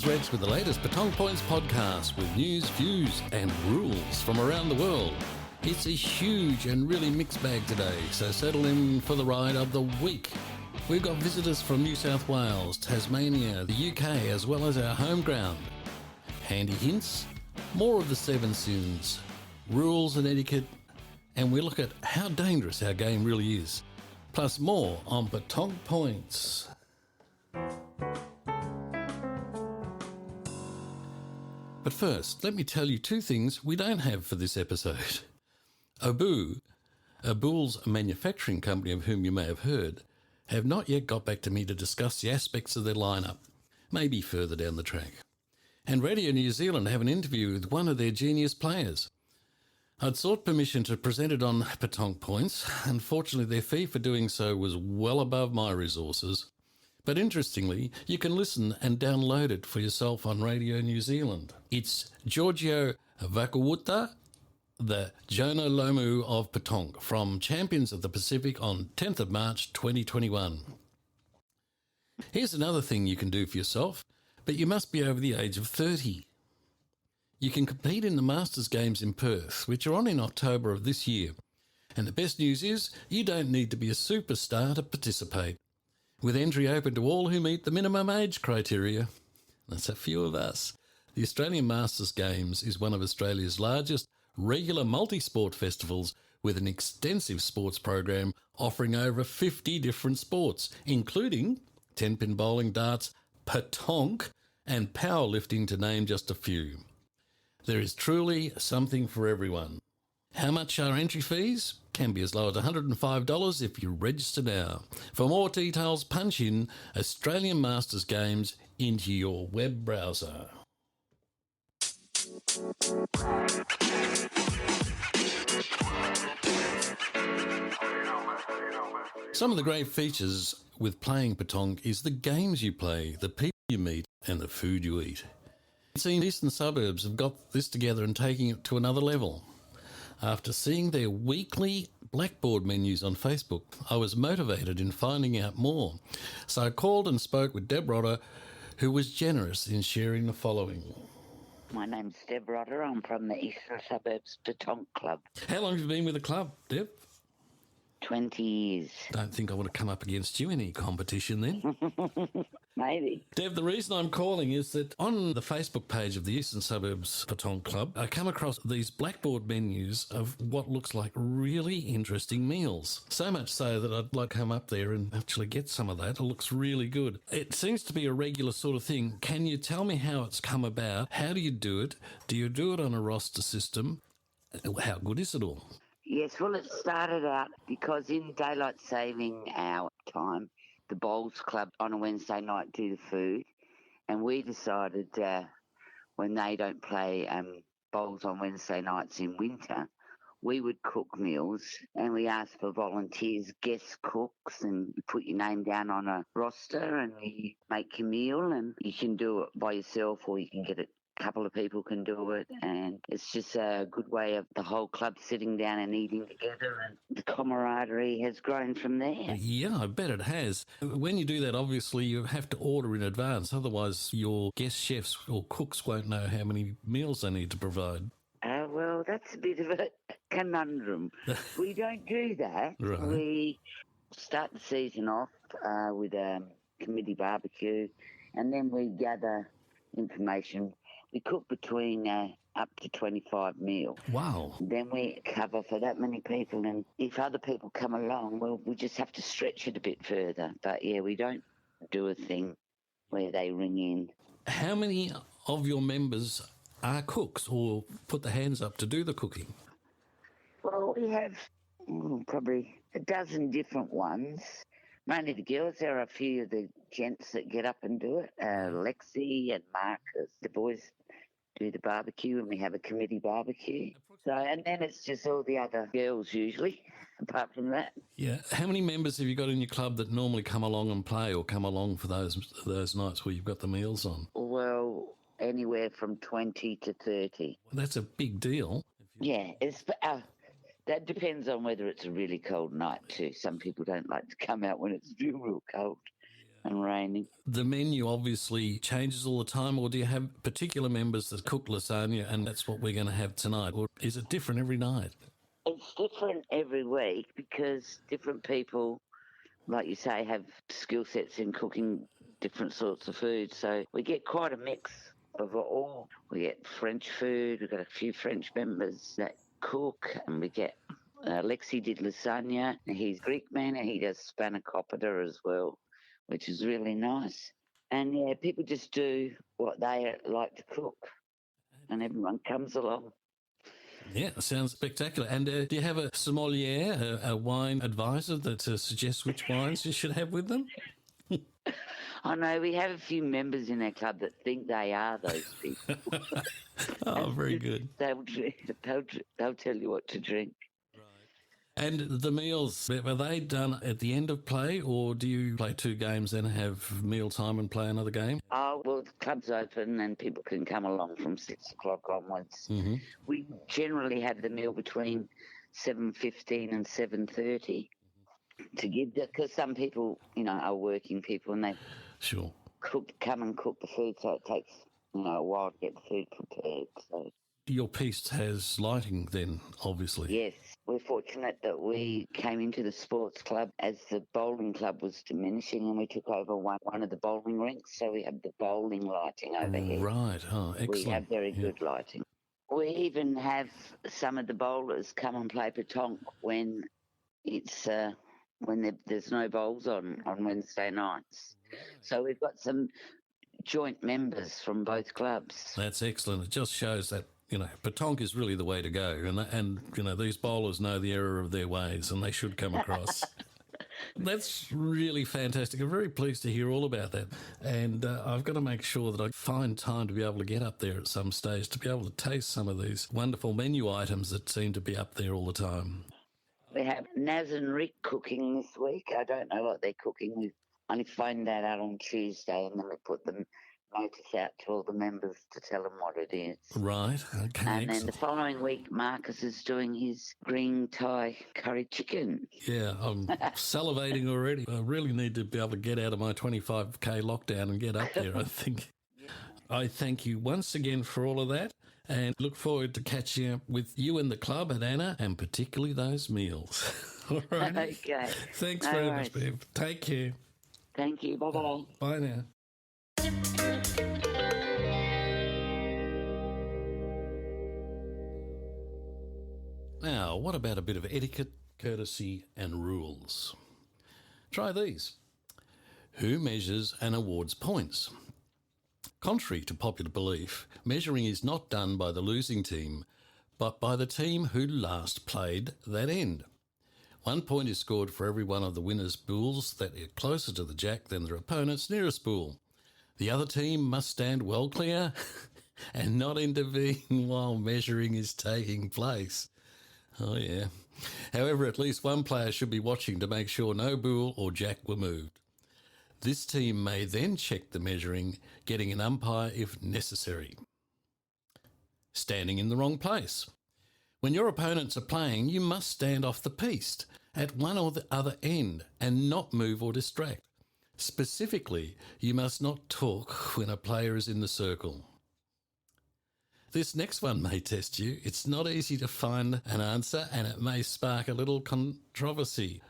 Here's Rex with the latest Petanque Points podcast with news, views and rules from around the world. It's a huge and really mixed bag today, so settle in for the ride of the week. We've got visitors from New South Wales, Tasmania, the UK, as well as our home ground. Handy hints, more of the 7 sins, rules and etiquette, and we look at how dangerous our game really is. Plus more on Petanque Points. But first, let me tell you 2 things we don't have for this episode. Aboul's manufacturing company, of whom you may have heard, have not yet got back to me to discuss the aspects of their lineup, maybe further down the track. And Radio New Zealand have an interview with one of their genius players. I'd sought permission to present it on Petanque Points. Unfortunately, their fee for doing so was well above my resources. But interestingly, you can listen and download it for yourself on Radio New Zealand. It's Giorgio Vakawuta, the Jono Lomu of Petanque, from Champions of the Pacific on 10th of March 2021. Here's another thing you can do for yourself, but you must be over the age of 30. You can compete in the Masters Games in Perth, which are on in October of this year. And the best news is you don't need to be a superstar to participate, with entry open to all who meet the minimum age criteria. That's a few of us. The Australian Masters Games is one of Australia's largest regular multi-sport festivals, with an extensive sports program offering over 50 different sports, including 10-pin bowling, darts, petanque and powerlifting, to name just a few. There is truly something for everyone. How much are entry fees? Can be as low as $105 if you register now. For more details, punch in Australian Masters Games into your web browser. Some of the great features with playing petanque is the games you play, the people you meet and the food you eat. It seems Eastern Suburbs have got this together and taking it to another level. After seeing their weekly blackboard menus on Facebook, I was motivated in finding out more. So I called and spoke with Deb Rotter, who was generous in sharing the following. My name's Deb Rotter. I'm from the Eastern Suburbs Petanque Club. How long have you been with the club, Deb? 20 years. Don't think I want to come up against you in any competition then. Maybe. Deb, the reason I'm calling is that on the Facebook page of the Eastern Suburbs Petanque Club, I come across these blackboard menus of what looks like really interesting meals. So much so that I'd like to come up there and actually get some of that. It looks really good. It seems to be a regular sort of thing. Can you tell me how it's come about? How do you do it? Do you do it on a roster system? How good is it all? Yes, well, it started out because in daylight saving our time, the Bowls Club on a Wednesday night do the food, and we decided when they don't play bowls on Wednesday nights in winter, we would cook meals, and we asked for volunteers, guest cooks, and you put your name down on a roster and you make your meal, and you can do it by yourself or you can get it. A couple of people can do it, and it's just a good way of the whole club sitting down and eating together, and the camaraderie has grown from there. Yeah, I bet it has. When you do that, obviously you have to order in advance, otherwise your guest chefs or cooks won't know how many meals they need to provide. Well, that's a bit of a conundrum. We don't do that. Right. We start the season off with a committee barbecue, and then we gather information. We cook between up to 25 meals. Wow. Then we cover for that many people, and if other people come along, well, we just have to stretch it a bit further. But, yeah, we don't do a thing where they ring in. How many of your members are cooks or put their hands up to do the cooking? Well, we have probably a dozen different ones. Mainly the girls. There are a few of the gents that get up and do it. Lexi and Marcus, the boys do the barbecue, and we have a committee barbecue. So, and then it's just all the other girls usually, apart from that. Yeah. How many members have you got in your club that normally come along and play or come along for those nights where you've got the meals on? Well, anywhere from 20 to 30. Well, that's a big deal. Yeah, it's that depends on whether it's a really cold night too. Some people don't like to come out when it's real cold. and raining. The menu obviously changes all the time, or do you have particular members that cook lasagna and that's what we're going to have tonight? Or is it different every night? It's different every week because different people, like you say, have skill sets in cooking different sorts of food. So we get quite a mix of it all. We get French food. We've got a few French members that cook, and we get Lexi did lasagna. He's Greek man, and he does spanakopita as well, which is really nice. And yeah, people just do what they like to cook, and everyone comes along. Yeah, sounds spectacular. And do you have a sommelier, a wine advisor that suggests which wines you should have with them? I know we have a few members in our club that think they are those people. Oh, very good. They'll tell you what to drink. And the meals, are they done at the end of play, or do you play 2 games and have meal time and play another game? Oh, well, the club's open and people can come along from 6 o'clock onwards. Mm-hmm. We generally have the meal between 7:15 and 7:30 to give, because some people, are working people and they Sure. come and cook the food, so it takes, a while to get the food prepared. So. Your piece has lighting then, obviously. Yes, we're fortunate that we came into the sports club as the bowling club was diminishing, and we took over one of the bowling rinks, so we have the bowling lighting over here. Right, oh, excellent. We have very good lighting. We even have some of the bowlers come and play petanque when it's there's no bowls on Wednesday nights. So we've got some joint members from both clubs. That's excellent. It just shows that petanque is really the way to go. And these bowlers know the error of their ways and they should come across. That's really fantastic. I'm very pleased to hear all about that. And I've got to make sure that I find time to be able to get up there at some stage to be able to taste some of these wonderful menu items that seem to be up there all the time. We have Naz and Rick cooking this week. I don't know what they're cooking. We only find that out on Tuesday, and then we put them notice out to all the members to tell them what it is. Right, okay. And then the following week, Marcus is doing his green Thai curry chicken. Yeah, I'm salivating already. I really need to be able to get out of my 25k lockdown and get up there, I think. I thank you once again for all of that and look forward to catching up with you and the club at Anna, and particularly those meals. All right. Okay. Thanks very much, Bev. Take care. Thank you. Bye-bye. Bye now. Now, what about a bit of etiquette, courtesy and rules? Try these. Who measures and awards points? Contrary to popular belief, measuring is not done by the losing team, but by the team who last played that end. 1 point is scored for every one of the winner's bulls that are closer to the jack than their opponent's nearest bull. The other team must stand well clear and not intervene while measuring is taking place. Oh, yeah. However, at least one player should be watching to make sure no bull or jack were moved. This team may then check the measuring, getting an umpire if necessary. Standing in the wrong place. When your opponents are playing, you must stand off the piste at one or the other end and not move or distract. Specifically, you must not talk when a player is in the circle. This next one may test you. It's not easy to find an answer and it may spark a little controversy.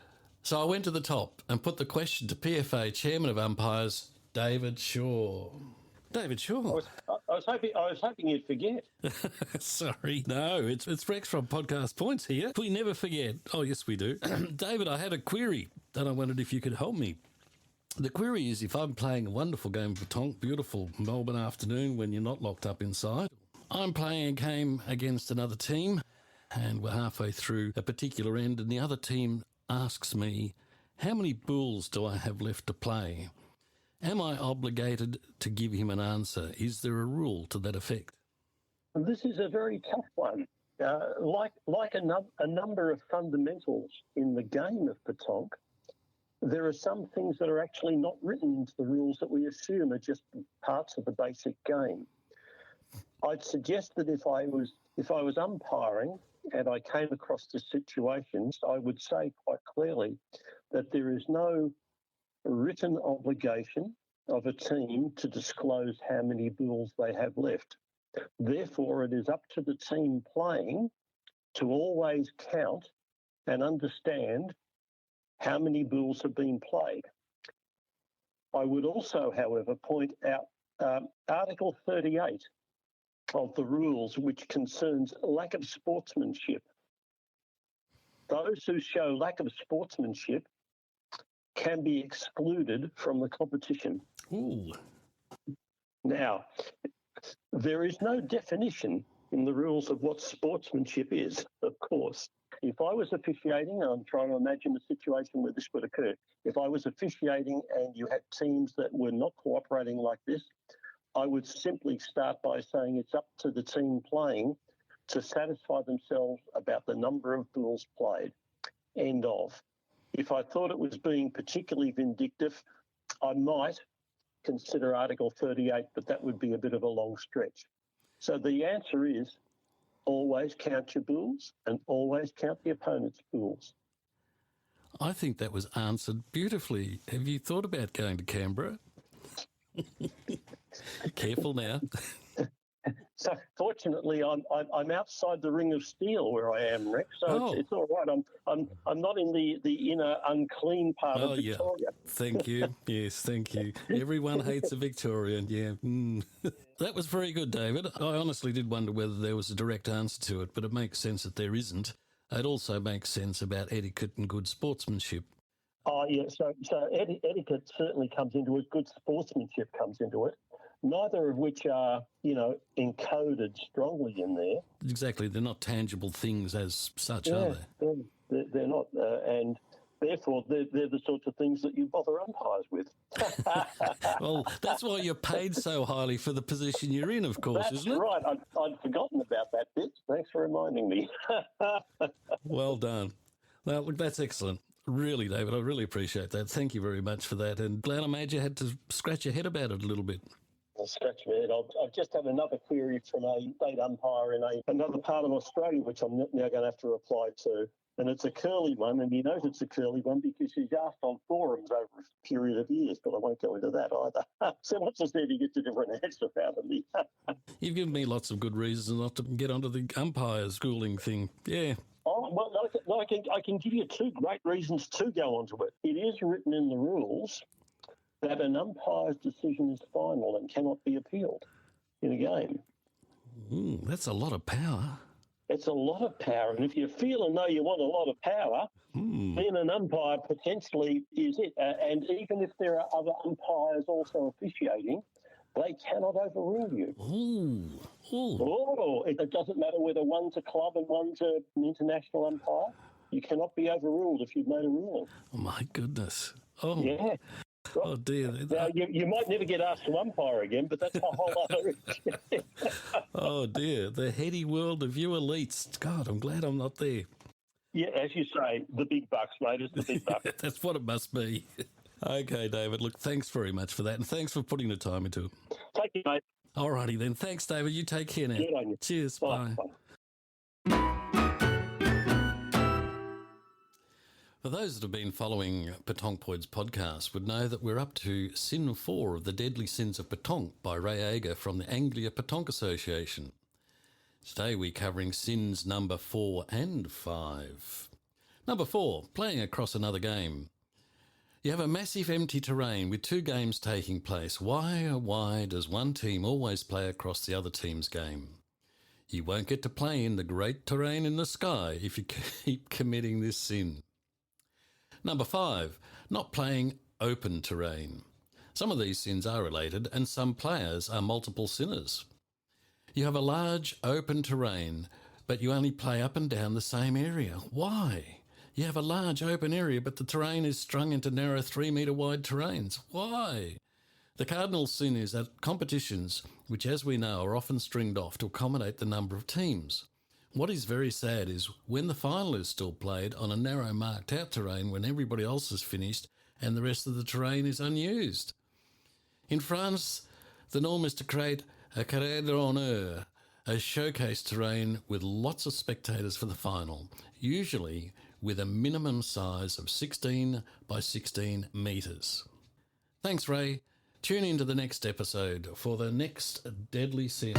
So I went to the top and put the question to PFA Chairman of Umpires, David Shaw. David Shaw. I was hoping you'd forget. Sorry. No, it's Rex from Podcast Points here. We never forget. Oh, yes, we do. David, I had a query and I wondered if you could help me. The query is, if I'm playing a wonderful game of petanque, beautiful Melbourne afternoon when you're not locked up inside, I'm playing a game against another team and we're halfway through a particular end and the other team asks me, how many bulls do I have left to play? Am I obligated to give him an answer? Is there a rule to that effect? This is a very tough one. Like a number of fundamentals in the game of petanque, there are some things that are actually not written into the rules that we assume are just parts of the basic game. I'd suggest that if I was umpiring and I came across this situation, I would say quite clearly that there is no written obligation of a team to disclose how many balls they have left. Therefore, it is up to the team playing to always count and understand how many balls have been played. I would also, however, point out Article 38 of the rules, which concerns lack of sportsmanship. Those who show lack of sportsmanship can be excluded from the competition. Ooh. Now, there is no definition in the rules of what sportsmanship is, of course. If I was officiating, and I'm trying to imagine a situation where this would occur, if I was officiating and you had teams that were not cooperating like this, I would simply start by saying it's up to the team playing to satisfy themselves about the number of balls played. End of. If I thought it was being particularly vindictive, I might consider Article 38, but that would be a bit of a long stretch. So the answer is always count your balls and always count the opponent's balls. I think that was answered beautifully. Have you thought about going to Canberra? Careful now. So fortunately, I'm outside the ring of steel where I am, Rex. So it's all right. I'm not in the inner unclean part of Victoria. Yeah. Thank you. Yes, thank you. Everyone hates a Victorian. Yeah. That was very good, David. I honestly did wonder whether there was a direct answer to it, but it makes sense that there isn't. It also makes sense about etiquette and good sportsmanship. Oh yeah. So etiquette certainly comes into it. Good sportsmanship comes into it. Neither of which are, encoded strongly in there. Exactly. They're not tangible things as such, are they? They're not. And therefore, they're the sorts of things that you bother umpires with. Well, that's why you're paid so highly for the position you're in, of course, isn't it? That's right. I'd forgotten about that bit. Thanks for reminding me. Well done. Well, look, that's excellent. Really, David, I really appreciate that. Thank you very much for that. And glad I made you had to scratch your head about it a little bit. I'll scratch my head. I've just had another query from a state umpire in another part of Australia, which I'm now going to have to reply to. And it's a curly one, and he knows it's a curly one because he's asked on forums over a period of years, but I won't go into that either. So once I said he gets a different answer out of me. You've given me lots of good reasons not to get onto the umpire schooling thing. Yeah. Oh, well, I can give you two great reasons to go onto it. It is written in the rules that an umpire's decision is final and cannot be appealed in a game. That's a lot of power. It's a lot of power. And if you feel and know you want a lot of power, then an umpire potentially is it. And even if there are other umpires also officiating, they cannot overrule you. It doesn't matter whether one's a club and one's an international umpire. You cannot be overruled if you've made a ruling. Oh, my goodness. Oh, yeah. Oh, dear. Now, you might never get asked to umpire again, but that's a whole other issue. Oh, dear. The heady world of you elites. God, I'm glad I'm not there. Yeah, as you say, the big bucks, mate. It's the big bucks. That's what it must be. Okay, David. Look, thanks very much for that, and thanks for putting the time into it. Thank you, mate. All righty then. Thanks, David. You take care now. Good on you. Cheers. Bye. Bye. For those that have been following Petanque Poid's podcast would know that we're up to Sin 4 of the Deadly Sins of Petanque by Ray Ager from the Anglia Petanque Association. Today we're covering sins number 4 and 5. Number 4, playing across another game. You have a massive empty terrain with two games taking place. Why does one team always play across the other team's game? You won't get to play in the great terrain in the sky if you keep committing this sin. Number 5, not playing open terrain. Some of these sins are related and some players are multiple sinners. You have a large open terrain, but you only play up and down the same area. Why? You have a large open area, but the terrain is strung into narrow 3-metre wide terrains. Why? The cardinal sin is that competitions, which as we know are often stringed off to accommodate the number of teams. What is very sad is when the final is still played on a narrow marked out terrain when everybody else is finished and the rest of the terrain is unused. In France, the norm is to create a carré d'honneur, a showcase terrain with lots of spectators for the final, usually with a minimum size of 16 by 16 metres. Thanks, Ray. Tune in to the next episode for the next deadly sin.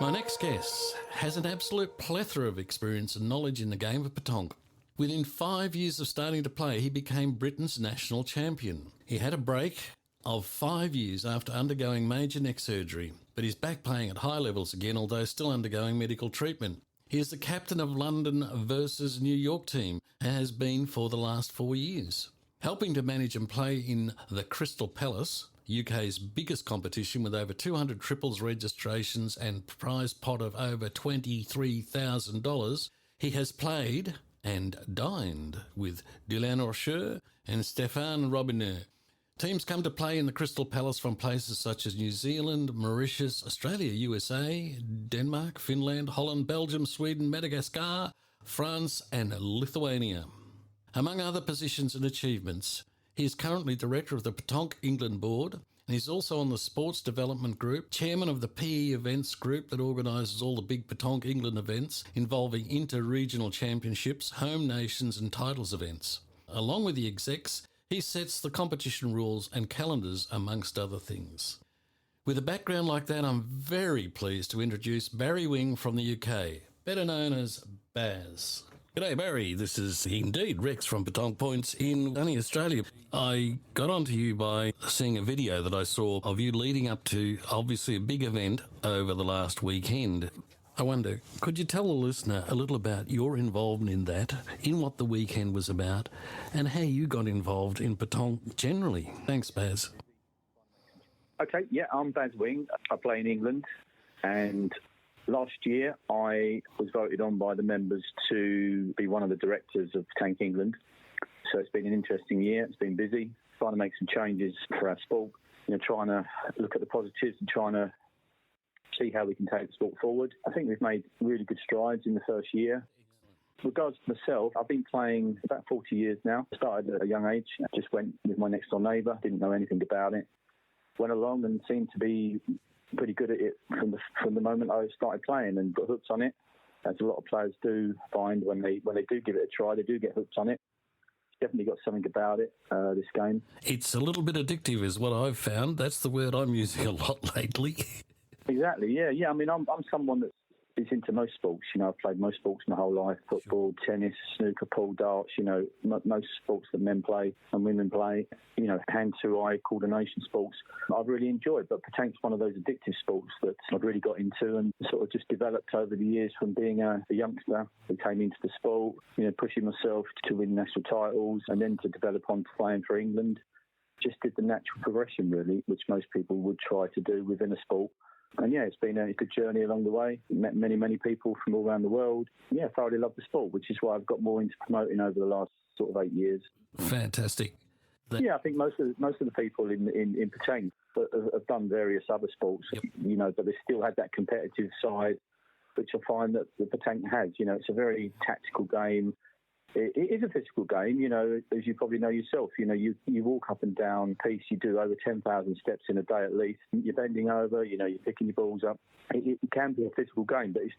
My next guest has an absolute plethora of experience and knowledge in the game of Petanque. Within 5 years of starting to play, he became Britain's national champion. He had a break of 5 years after undergoing major neck surgery, but he's back playing at high levels again, although still undergoing medical treatment. He is the captain of London versus New York team and has been for the last 4 years. Helping to manage and play in the Crystal Palace, UK's biggest competition with over 200 triples registrations and prize pot of over $23,000, he has played and dined with Dylan Rocher and Stéphane Robinet. Teams come to play in the Crystal Palace from places such as New Zealand, Mauritius, Australia, USA, Denmark, Finland, Holland, Belgium, Sweden, Madagascar, France and Lithuania. Among other positions and achievements, he is currently director of the Petanque England Board, and he's also on the Sports Development Group, chairman of the PE Events Group that organises all the big Petanque England events involving inter-regional championships, home nations and titles events. Along with the execs, he sets the competition rules and calendars, amongst other things. With a background like that, I'm very pleased to introduce Barry Wing from the UK, better known as Baz. G'day, Barry. This is indeed Rex from Petanque Points in sunny Australia. I got onto you by seeing a video that I saw of you leading up to, obviously, a big event over the last weekend. I wonder, could you tell the listener a little about your involvement in that, in what the weekend was about, and how you got involved in Petanque generally? Thanks, Baz. Okay, yeah, I'm Baz Wing. I play in England, and last year I was voted on by the members to be one of the directors of Petanque England. So it's been an interesting year. It's been busy, trying to make some changes for our sport, trying to look at the positives and trying to see how we can take the sport forward. I think we've made really good strides in the first year. With regards to myself, I've been playing about 40 years now. I started at a young age. I just went with my next door neighbour, didn't know anything about it. Went along and seemed to be pretty good at it from the moment I started playing and got hooked on it. As a lot of players do find when they do give it a try, they do get hooked on it. Definitely got something about it, this game. It's a little bit addictive is what I've found. That's the word I'm using a lot lately. Exactly, yeah. I mean, I'm someone that is into most sports. I've played most sports my whole life: football, tennis, snooker, pool, darts. Most sports that men play and women play. Hand-to-eye coordination sports. I've really enjoyed, but Petanque's one of those addictive sports that I've really got into and sort of just developed over the years from being a youngster who came into the sport, pushing myself to win national titles and then to develop on playing for England. Just did the natural progression, really, which most people would try to do within a sport. And yeah, it's been a good journey along the way. Met many, many people from all around the world. Yeah, thoroughly love the sport, which is why I've got more into promoting over the last sort of 8 years. Fantastic. Yeah, I think most of the people in Petanque have done various other sports, but they still had that competitive side, which I find that the Petanque has. It's a very tactical game. It is a physical game, as you probably know yourself. You walk up and down piece, you do over 10,000 steps in a day at least. You're bending over, you're picking your balls up. It can be a physical game, but it's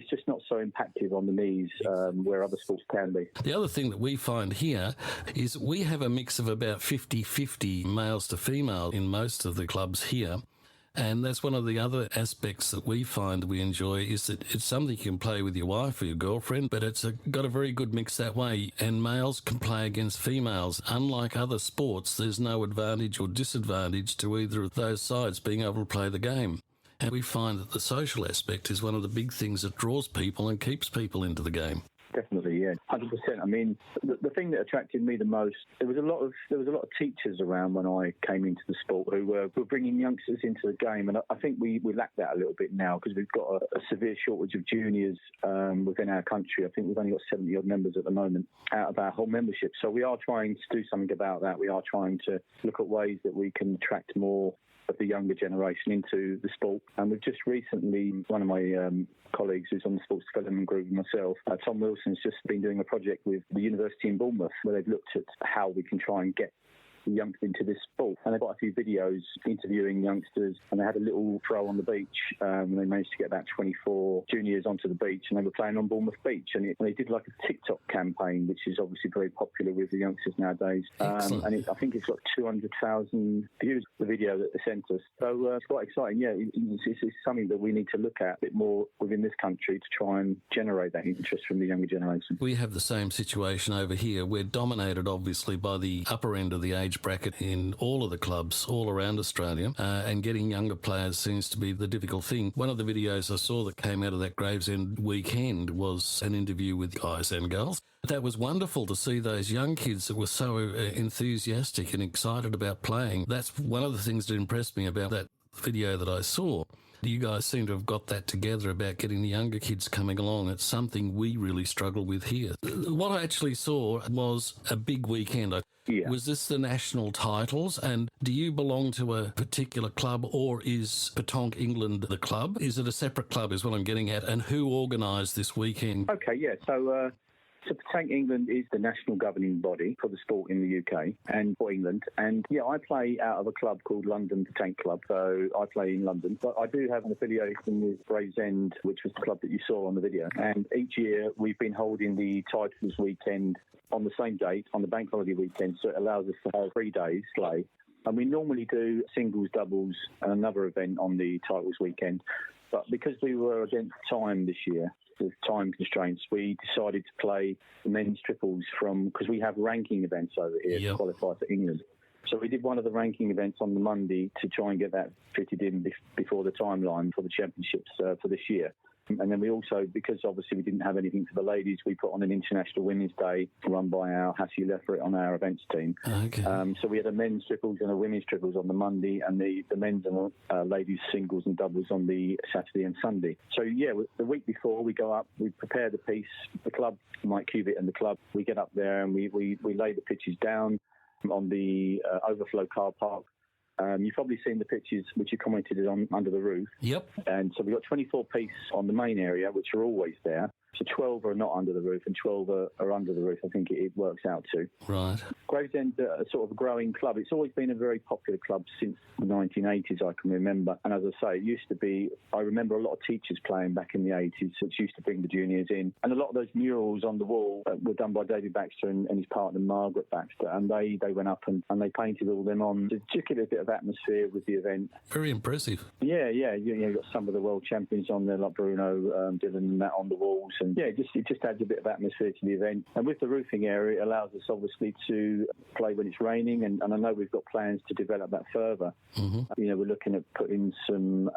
just not so impactful on the knees where other sports can be. The other thing that we find here is we have a mix of about 50-50 males to female in most of the clubs here. And that's one of the other aspects that we find we enjoy is that it's something you can play with your wife or your girlfriend, but it's got a very good mix that way. And males can play against females. Unlike other sports, there's no advantage or disadvantage to either of those sides being able to play the game. And we find that the social aspect is one of the big things that draws people and keeps people into the game. Definitely, yeah, 100%. I mean, the thing that attracted me the most, there was a lot of teachers around when I came into the sport who were bringing youngsters into the game, and I think we lack that a little bit now because we've got a severe shortage of juniors within our country. I think we've only got 70 odd members at the moment out of our whole membership. So we are trying to do something about that. We are trying to look at ways that we can attract more of the younger generation into the sport. And we've just recently, one of my colleagues who's on the Sports Development Group and myself, Tom Wilson's just been doing a project with the University in Bournemouth where they've looked at how we can try and get the youngsters into this sport. And they've got a few videos interviewing youngsters, and they had a little throw on the beach. They managed to get about 24 juniors onto the beach, and they were playing on Bournemouth Beach. And they did like a TikTok campaign, which is obviously very popular with the youngsters nowadays. And I think it's got 200,000 views, the video that they sent us. So it's quite exciting. Yeah, it's something that we need to look at a bit more within this country to try and generate that interest from the younger generation. We have the same situation over here. We're dominated, obviously, by the upper end of the age bracket in all of the clubs all around Australia, and getting younger players seems to be the difficult thing. One of the videos I saw that came out of that Gravesend weekend was an interview with guys and girls. That was wonderful to see those young kids that were so enthusiastic and excited about playing. That's one of the things that impressed me about that video that I saw. You guys seem to have got that together about getting the younger kids coming along. It's something we really struggle with here. What I actually saw was a big weekend. Yeah. Was this the national titles? And do you belong to a particular club, or is Petanque England the club? Is it a separate club is what I'm getting at? And who organised this weekend? Okay, yeah. So Petanque England is the national governing body for the sport in the UK and for England. And yeah, I play out of a club called London Petanque Club, so I play in London. But I do have an affiliation with Gravesend, which was the club that you saw on the video. And each year we've been holding the titles weekend on the same date, on the bank holiday weekend, so it allows us to have 3 days play. And we normally do singles, doubles, and another event on the titles weekend. But because we were against time this year, with time constraints, we decided to play the men's triples because we have ranking events over here to qualify for England. So we did one of the ranking events on the Monday to try and get that fitted in before the timeline for the championships for this year. And then we also, because obviously we didn't have anything for the ladies, we put on an International Women's Day run by our Tassie Leffert on our events team. Okay. So we had a men's triples and a women's triples on the Monday, and the men's and ladies singles and doubles on the Saturday and Sunday. So yeah, the week before we go up, we prepare the piece, the club, Mike Cubitt and the club, we get up there and we lay the pitches down on the overflow car park. You've probably seen the pitches which you commented on under the roof. Yep. And so we've got 24 piece on the main area, which are always there. So 12 are not under the roof and 12 are under the roof, I think it works out to. Right. Gravesend's a sort of a growing club. It's always been a very popular club since the 1980s, I can remember. And as I say, it used to be, I remember a lot of teachers playing back in the 80s, which used to bring the juniors in. And a lot of those murals on the wall were done by David Baxter and his partner Margaret Baxter. And they went up and they painted all them on to just give it a bit of atmosphere with the event. Very impressive. Yeah. You've got some of the world champions on there, like Bruno, Dylan and that on the walls. And yeah, it just adds a bit of atmosphere to the event. And with the roofing area, it allows us obviously to play when it's raining. And I know we've got plans to develop that further. Mm-hmm. We're looking at putting some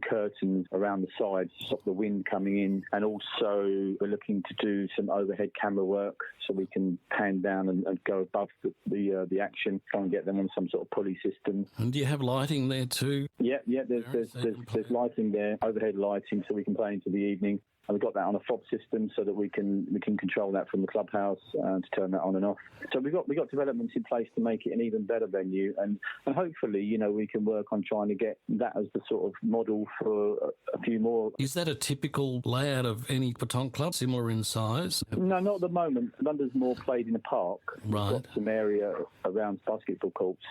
curtains around the sides to stop the wind coming in. And also we're looking to do some overhead camera work so we can pan down and go above the action, try and get them on some sort of pulley system. And do you have lighting there too? Yeah. There's lighting there, overhead lighting, so we can play into the evening. And we've got that on a fob system so that we can control that from the clubhouse to turn that on and off. So we've got developments in place to make it an even better venue, and hopefully we can work on trying to get that as the sort of model for a few more. Is that a typical layout of any petanque club, similar in size? No, not at the moment. London's more played in a park. Right. We've got some area around basketball courts.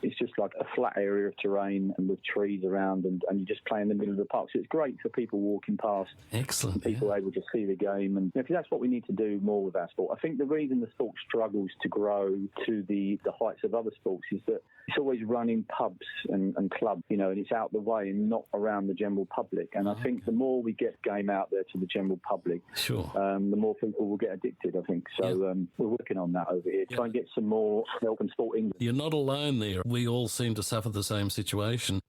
It's just like a flat area of terrain and with trees around, and you just play in the middle of the park. So it's great for people walking past. Excellent. People are able to see the game, and that's what we need to do more with our sport. I think the reason the sport struggles to grow to the heights of other sports is that it's always run in pubs and clubs, and it's out the way and not around the general public. And I think the more we get game out there to the general public, sure, the more people will get addicted, I think. So we're working on that over here, try and get some more help in Sport England. You're not alone there. We all seem to suffer the same situation.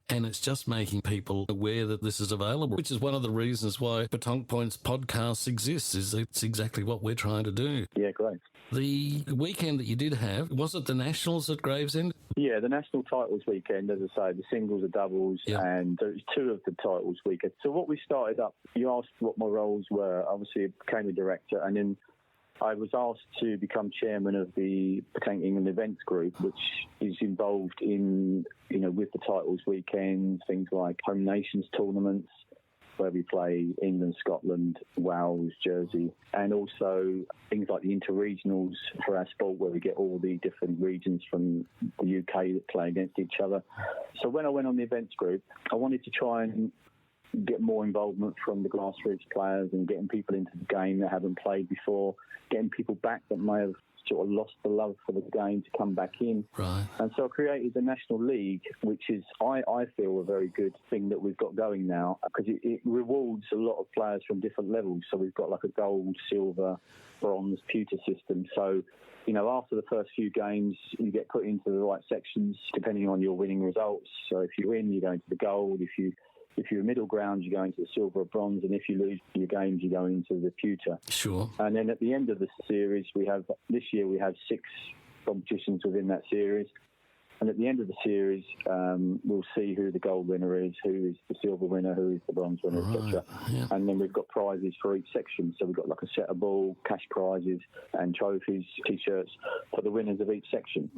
And it's just making people aware that this is available, which is one of the reasons why Petanque Points podcasts exists, is it's exactly what we're trying to do. Yeah, great. The weekend that you did have, was it the Nationals at Gravesend? Yeah, the National Titles weekend, as I say, the singles, the doubles, and there was 2 of the Titles weekend. So what we started up, you asked what my roles were. Obviously, I became a director, and then I was asked to become chairman of the Petanque England Events Group, which is involved in, with the titles weekends, things like Home Nations tournaments, where we play England, Scotland, Wales, Jersey, and also things like the inter-regionals for our sport, where we get all the different regions from the UK that play against each other. So when I went on the events group, I wanted to try and get more involvement from the grassroots players and getting people into the game that haven't played before, getting people back that may have sort of lost the love for the game to come back in. Right. And so I created the National League, which is, I feel, a very good thing that we've got going now, because it rewards a lot of players from different levels. So we've got like a gold, silver, bronze, pewter system. So, you know, after the first few games, you get put into the right sections depending on your winning results. So if you win, you go into the gold. If you're middle ground, you go into the silver or bronze, and if you lose your games, you go into the pewter. Sure. And then at the end of the series, this year we have 6 competitions within that series. And at the end of the series, we'll see who the gold winner is, who is the silver winner, who is the bronze winner, etc. Yeah. And then we've got prizes for each section. So we've got like a set of ball, cash prizes, and trophies, T-shirts for the winners of each section.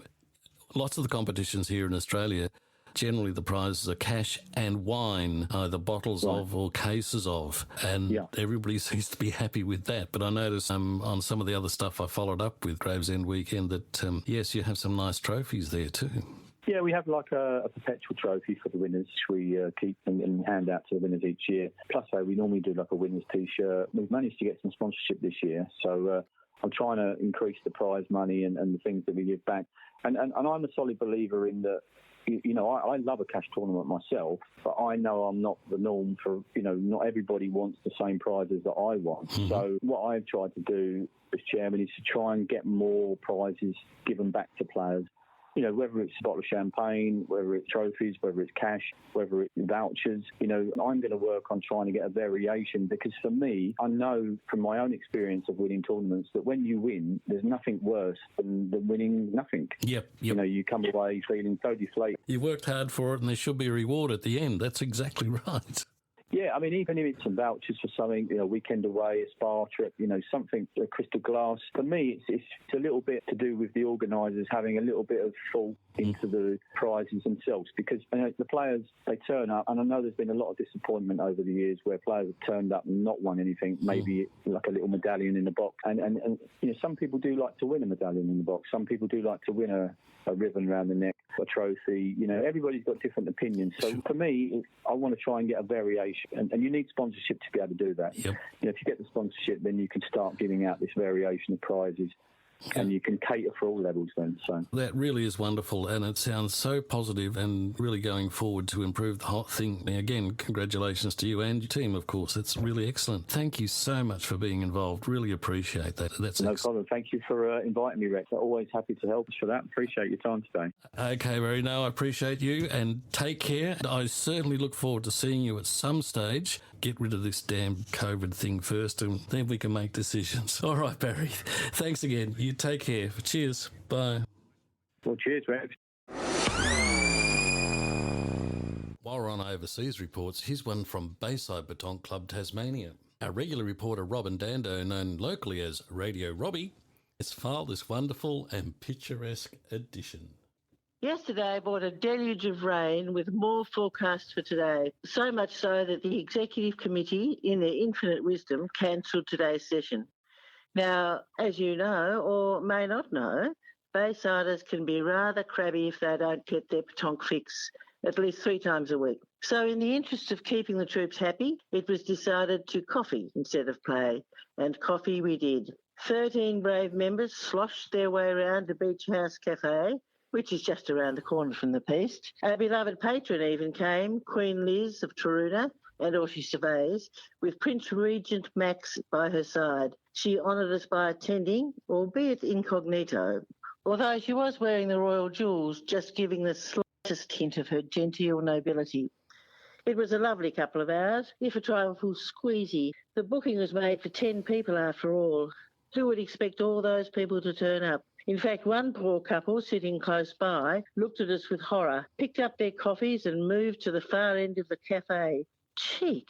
Lots of the competitions here in Australia, generally the prizes are cash and wine, either bottles of or cases of, and everybody seems to be happy with that. But I noticed on some of the other stuff I followed up with Gravesend Weekend that, yes, you have some nice trophies there too. Yeah, we have like a perpetual trophy for the winners, which we keep and hand out to the winners each year. Plus, we normally do like a winner's T-shirt. We've managed to get some sponsorship this year, so I'm trying to increase the prize money and the things that we give back. And I'm a solid believer in that. You know, I love a cash tournament myself, but I know I'm not the norm for, you know, not everybody wants the same prizes that I want. Mm-hmm. So what I've tried to do as chairman is to try and get more prizes given back to players. You know, whether it's a bottle of champagne, whether it's trophies, whether it's cash, whether it's vouchers, you know, I'm going to work on trying to get a variation, because for me, I know from my own experience of winning tournaments that when you win, there's nothing worse than winning nothing. Yep. You know, you come away feeling so deflated. You worked hard for it and there should be a reward at the end. That's exactly right. Yeah, I mean, even if it's some vouchers for something, you know, weekend away, a spa trip, you know, something, a crystal glass. For me, it's a little bit to do with the organisers having a little bit of thought into the prizes themselves, because you know, the players, they turn up, and I know there's been a lot of disappointment over the years where players have turned up and not won anything, maybe like a little medallion in the box. And you know, some people do like to win a medallion in the box. Some people do like to win a ribbon around the neck, a trophy. You know, everybody's got different opinions. So for me, I want to try and get a variation. And you need sponsorship to be able to do that. Yep. You know, if you get the sponsorship, then you can start giving out this variation of prizes. And you can cater for all levels then. So that really is wonderful, and it sounds so positive and really going forward to improve the whole thing. Again, congratulations to you and your team, of course. It's really excellent. Thank you so much for being involved. Really appreciate that. That's no problem. Thank you for inviting me, Rex. I'm always happy to help us for that. Appreciate your time today. Okay, Barry. No, I appreciate you, and take care. I certainly look forward to seeing you at some stage. Get rid of this damn COVID thing first, and then we can make decisions. All right, Barry. Thanks again. You take care. Cheers. Bye. Well, cheers, Rex. While we're on overseas reports, here's one from Bayside Petanque Club, Tasmania. Our regular reporter, Robin Dando, known locally as Radio Robbie, has filed this wonderful and picturesque edition. Yesterday brought a deluge of rain with more forecast for today, so much so that the Executive Committee, in their infinite wisdom, cancelled today's session. Now, as you know, or may not know, Baysiders can be rather crabby if they don't get their petanque fix at least 3 times a week. So in the interest of keeping the troops happy, it was decided to coffee instead of play, and coffee we did. 13 brave members sloshed their way around to Beach House Cafe, which is just around the corner from the piste. Our beloved patron even came, Queen Liz of Taroona, and all she surveys, with Prince Regent Max by her side. She honoured us by attending, albeit incognito, although she was wearing the royal jewels, just giving the slightest hint of her genteel nobility. It was a lovely couple of hours, if a trifle squeezy. The booking was made for 10 people after all. Who would expect all those people to turn up? In fact, one poor couple sitting close by looked at us with horror, picked up their coffees and moved to the far end of the cafe. Cheek!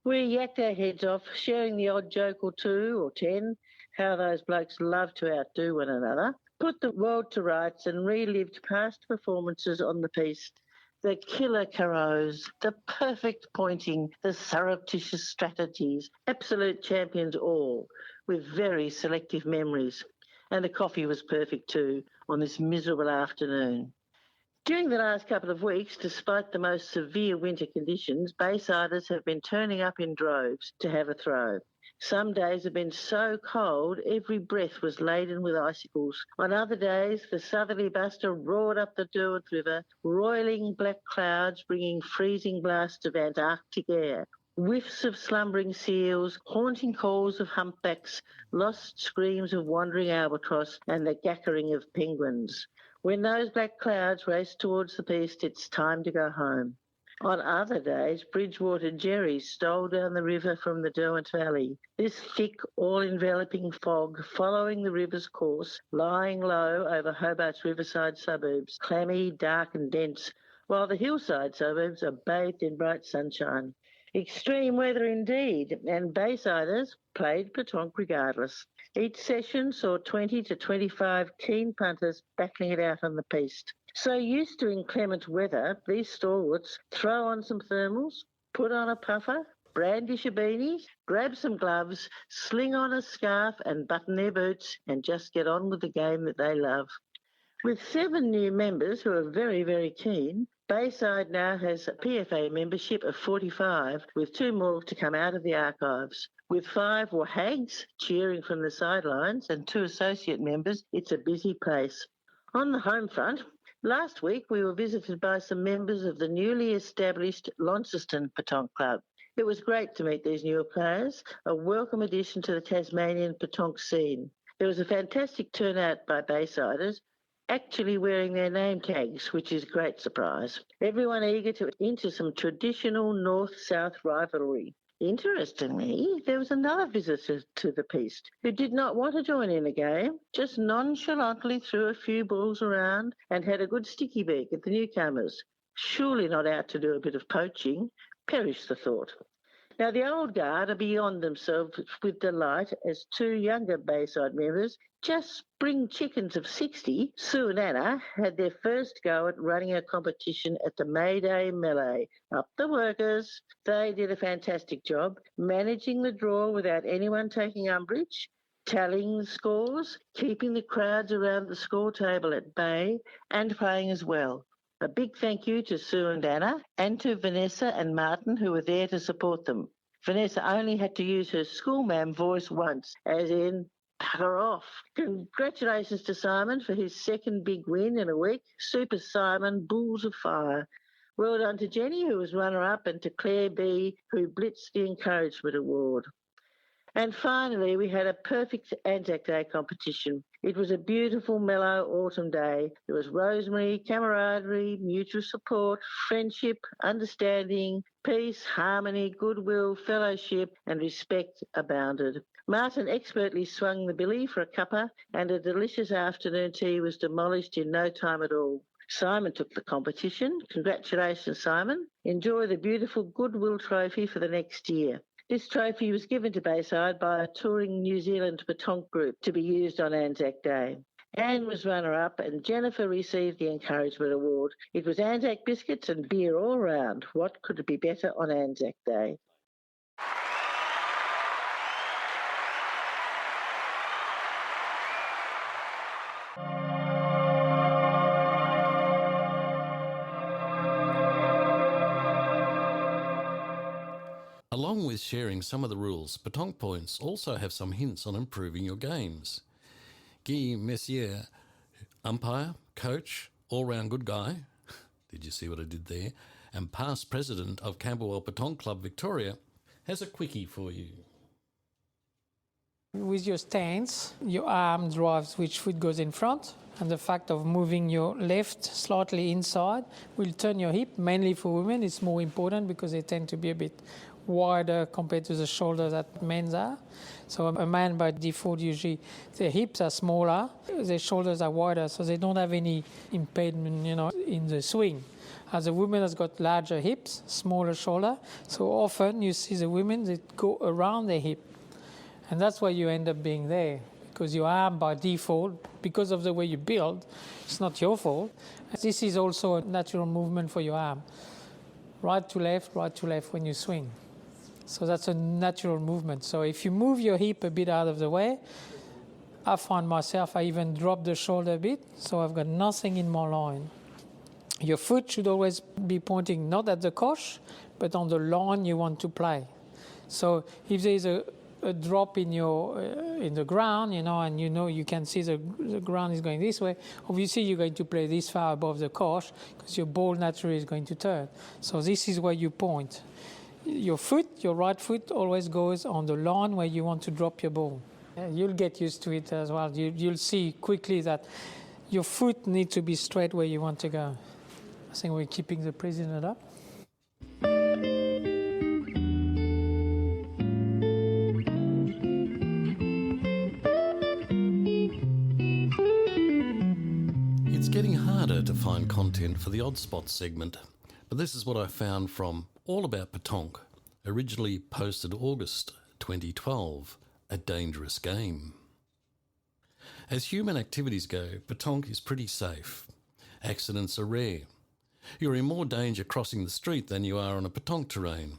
We yacked our heads off, sharing the odd joke or 2 or 10, how those blokes love to outdo one another, put the world to rights and relived past performances on the piste. The killer carrows, the perfect pointing, the surreptitious strategies, absolute champions all, with very selective memories. And the coffee was perfect too on this miserable afternoon. During the last couple of weeks, despite the most severe winter conditions, Baysiders have been turning up in droves to have a throw. Some days have been so cold, every breath was laden with icicles. On other days, the southerly buster roared up the Derwent River, roiling black clouds bringing freezing blasts of Antarctic air, whiffs of slumbering seals, haunting calls of humpbacks, lost screams of wandering albatross, and the gackering of penguins. When those black clouds race towards the east, it's time to go home. On other days, Bridgewater Jerry stole down the river from the Derwent Valley, this thick, all-enveloping fog following the river's course, lying low over Hobart's riverside suburbs, clammy, dark and dense, while the hillside suburbs are bathed in bright sunshine. Extreme weather indeed, and Baysiders played Petanque regardless. Each session saw 20 to 25 keen punters battling it out on the piste. So used to inclement weather, these stalwarts throw on some thermals, put on a puffer, brandish a beanie, grab some gloves, sling on a scarf and button their boots and just get on with the game that they love. With 7 new members who are very, very keen, Bayside now has a PFA membership of 45, with 2 more to come out of the archives. With 5 hags cheering from the sidelines and 2 associate members, it's a busy place. On the home front, last week we were visited by some members of the newly established Launceston Petanque Club. It was great to meet these newer players, a welcome addition to the Tasmanian petanque scene. There was a fantastic turnout by Baysiders, actually wearing their name tags, which is a great surprise. Everyone eager to enter some traditional north-south rivalry. Interestingly, there was another visitor to the piste who did not want to join in the game, just nonchalantly threw a few balls around and had a good sticky beak at the newcomers. Surely not out to do a bit of poaching. Perish the thought. Now, the old guard are beyond themselves with delight as 2 younger Bayside members, just spring chickens of 60, Sue and Anna, had their first go at running a competition at the May Day Melee. Up the workers. They did a fantastic job, managing the draw without anyone taking umbrage, tallying the scores, keeping the crowds around the score table at bay, and playing as well. A big thank you to Sue and Anna, and to Vanessa and Martin, who were there to support them. Vanessa only had to use her schoolma'am voice once, as in, bugger off. Congratulations to Simon for his 2nd big win in a week. Super Simon, bulls of fire. Well done to Jenny, who was runner-up, and to Claire B, who blitzed the encouragement award. And finally, we had a perfect Anzac Day competition. It was a beautiful, mellow autumn day. There was rosemary, camaraderie, mutual support, friendship, understanding, peace, harmony, goodwill, fellowship, and respect abounded. Martin expertly swung the billy for a cuppa, and a delicious afternoon tea was demolished in no time at all. Simon took the competition. Congratulations, Simon. Enjoy the beautiful Goodwill Trophy for the next year. This trophy was given to Bayside by a touring New Zealand petanque group to be used on Anzac Day. Anne was runner-up and Jennifer received the encouragement award. It was Anzac biscuits and beer all round. What could be better on Anzac Day? Along with sharing some of the rules, Petanque Points also have some hints on improving your games. Guy Messier, umpire, coach, all-round good guy, did you see what I did there, and past president of Camberwell Petanque Club Victoria, has a quickie for you. With your stance, your arm drives which foot goes in front, and the fact of moving your left slightly inside will turn your hip. Mainly for women, it's more important because they tend to be a bit wider compared to the shoulder that men are. So a man by default, usually their hips are smaller, their shoulders are wider, so they don't have any impediment, in the swing. As a woman has got larger hips, smaller shoulder, so often you see the women that go around their hip. And that's why you end up being there, because your arm by default, because of the way you build, it's not your fault. This is also a natural movement for your arm. Right to left when you swing. So that's a natural movement. So if you move your hip a bit out of the way, I find myself, I even drop the shoulder a bit, so I've got nothing in my line. Your foot should always be pointing not at the coach, but on the line you want to play. So if there's a drop in the ground, and you can see the ground is going this way, obviously you're going to play this far above the coach because your ball naturally is going to turn. So this is where you point. Your right foot always goes on the line where you want to drop your ball. You'll get used to it as well. You'll see quickly that your foot needs to be straight where you want to go. I think we're keeping the president up. It's getting harder to find content for the Odd Spots segment, but this is what I found from All About Petanque, originally posted August 2012, a dangerous game. As human activities go, petanque is pretty safe. Accidents are rare. You're in more danger crossing the street than you are on a petanque terrain.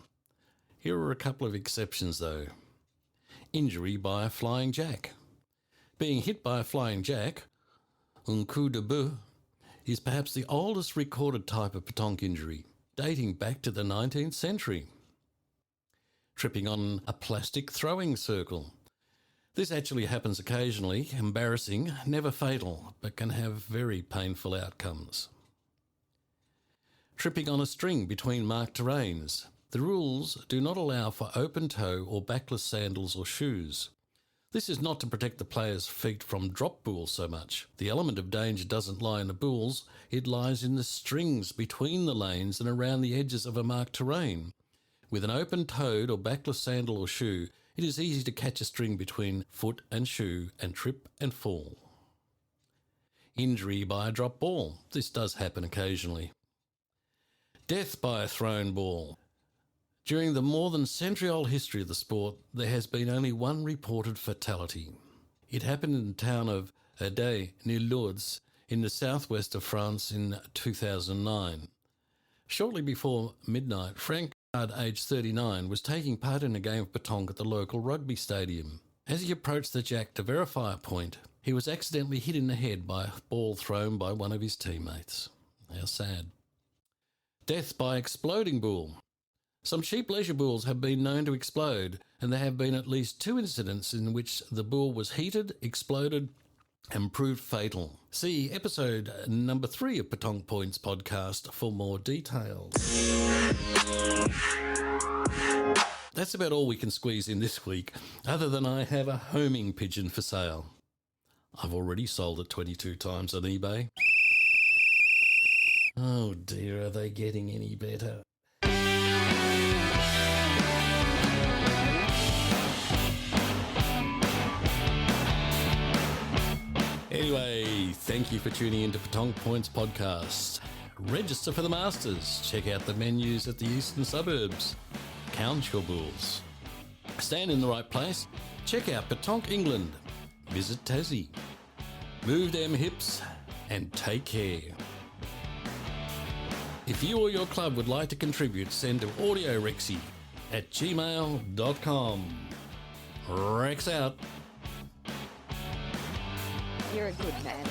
Here are a couple of exceptions though. Injury by a flying jack. Being hit by a flying jack, un coup de boeuf, is perhaps the oldest recorded type of petanque injury, dating back to the 19th century. Tripping on a plastic throwing circle. This actually happens occasionally, embarrassing, never fatal, but can have very painful outcomes. Tripping on a string between marked terrains. The rules do not allow for open toe or backless sandals or shoes. This is not to protect the player's feet from drop balls so much. The element of danger doesn't lie in the balls, it lies in the strings between the lanes and around the edges of a marked terrain. With an open-toed or backless sandal or shoe, it is easy to catch a string between foot and shoe and trip and fall. Injury by a drop ball. This does happen occasionally. Death by a thrown ball. During the more than century-old history of the sport, there has been only one reported fatality. It happened in the town of Ardèche, near Lourdes, in the southwest of France in 2009. Shortly before midnight, Frank, aged 39, was taking part in a game of petanque at the local rugby stadium. As he approached the jack to verify a point, he was accidentally hit in the head by a ball thrown by one of his teammates. How sad. Death by exploding ball. Some cheap leisure balls have been known to explode, and there have been at least 2 incidents in which the ball was heated, exploded, and proved fatal. See episode number 3 of Petanque Points podcast for more details. That's about all we can squeeze in this week, other than I have a homing pigeon for sale. I've already sold it 22 times on eBay. Oh dear, are they getting any better? Anyway, thank you for tuning into Petanque Points podcast. Register for the Masters. Check out the menus at the eastern suburbs. Count your bulls. Stand in the right place. Check out Petanque England. Visit Tassie. Move them hips and take care. If you or your club would like to contribute, send to audiorexy@gmail.com. Rex out. You're a good man.